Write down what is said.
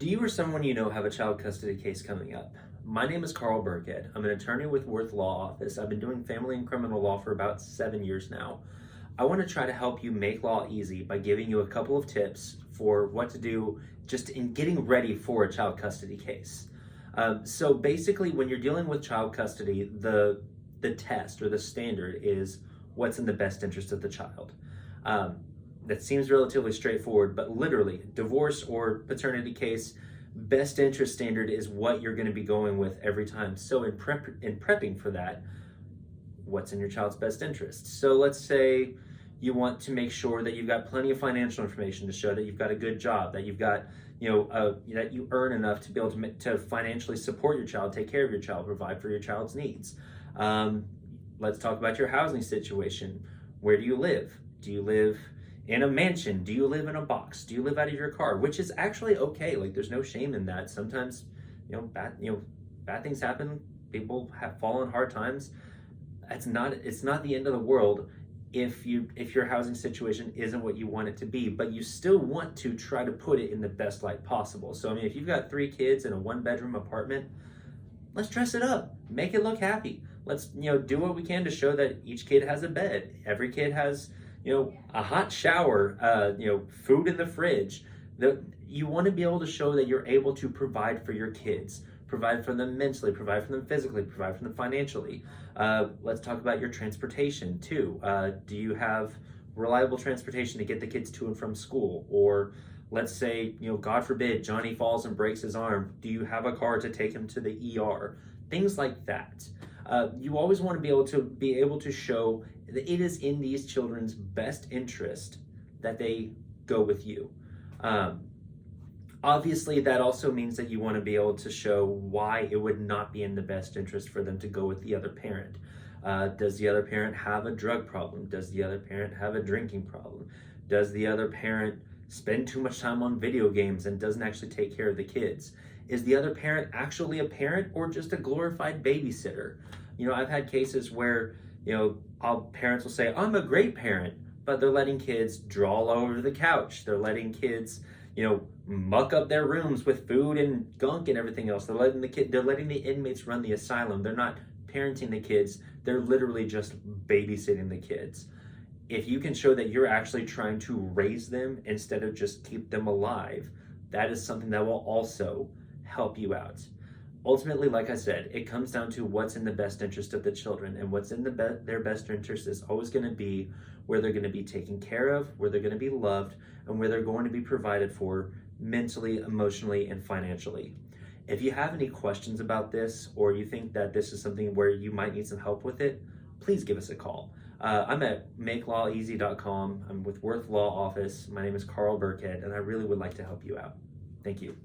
Do you or someone you know have a child custody case coming up? My name is Carl Birkhead. I'm an attorney with Worth Law Office. I've been doing family and criminal law for about 7 years now. I want to try to help you make law easy by giving you a couple of tips for what to do just in getting ready for a child custody case. So basically, when you're dealing with child custody, the test or the standard is what's in the best interest of the child. That seems relatively straightforward, but literally, divorce or paternity case, best interest standard is what you're going to be going with every time. So in prepping for that, what's in your child's best interest? So let's say you want to make sure that you've got plenty of financial information to show that you've got a good job, that you've got, that you earn enough to be able to financially support your child, take care of your child, provide for your child's needs. Let's talk about your housing situation. Where do you live? Do you live in a mansion? Do you live in a box? Do you live out of your car? Which is actually okay. Like, there's no shame in that. Sometimes, bad things happen. People have fallen hard times. It's not the end of the world if your housing situation isn't what you want it to be, but you still want to try to put it in the best light possible. So, if you've got 3 kids in a 1-bedroom apartment, let's dress it up. Make it look happy. Let's, do what we can to show that each kid has a bed. Every kid has, a hot shower, food in the fridge. You want to be able to show that you're able to provide for your kids, provide for them mentally, provide for them physically, provide for them financially. Let's talk about your transportation too. Do you have reliable transportation to get the kids to and from school? Or let's say, God forbid, Johnny falls and breaks his arm. Do you have a car to take him to the ER? Things like that. You always want to be able to show that it is in these children's best interest that they go with you. Obviously, that also means that you want to be able to show why it would not be in the best interest for them to go with the other parent. Does the other parent have a drug problem? Does the other parent have a drinking problem? Does the other parent spend too much time on video games and doesn't actually take care of the kids? Is the other parent actually a parent or just a glorified babysitter? I've had cases where, parents will say, I'm a great parent, but they're letting kids draw all over the couch. They're letting kids, muck up their rooms with food and gunk and everything else. They're letting the inmates run the asylum. They're not parenting the kids. They're literally just babysitting the kids. If you can show that you're actually trying to raise them instead of just keep them alive, that is something that will also help you out. Ultimately, like I said, it comes down to what's in the best interest of the children, and what's in their best interest is always going to be where they're going to be taken care of, where they're going to be loved, and where they're going to be provided for mentally, emotionally, and financially. If you have any questions about this, or you think that this is something where you might need some help with it, please give us a call. I'm at makelaweasy.com. I'm with Worth Law Office. My name is Carl Birkhead, and I really would like to help you out. Thank you.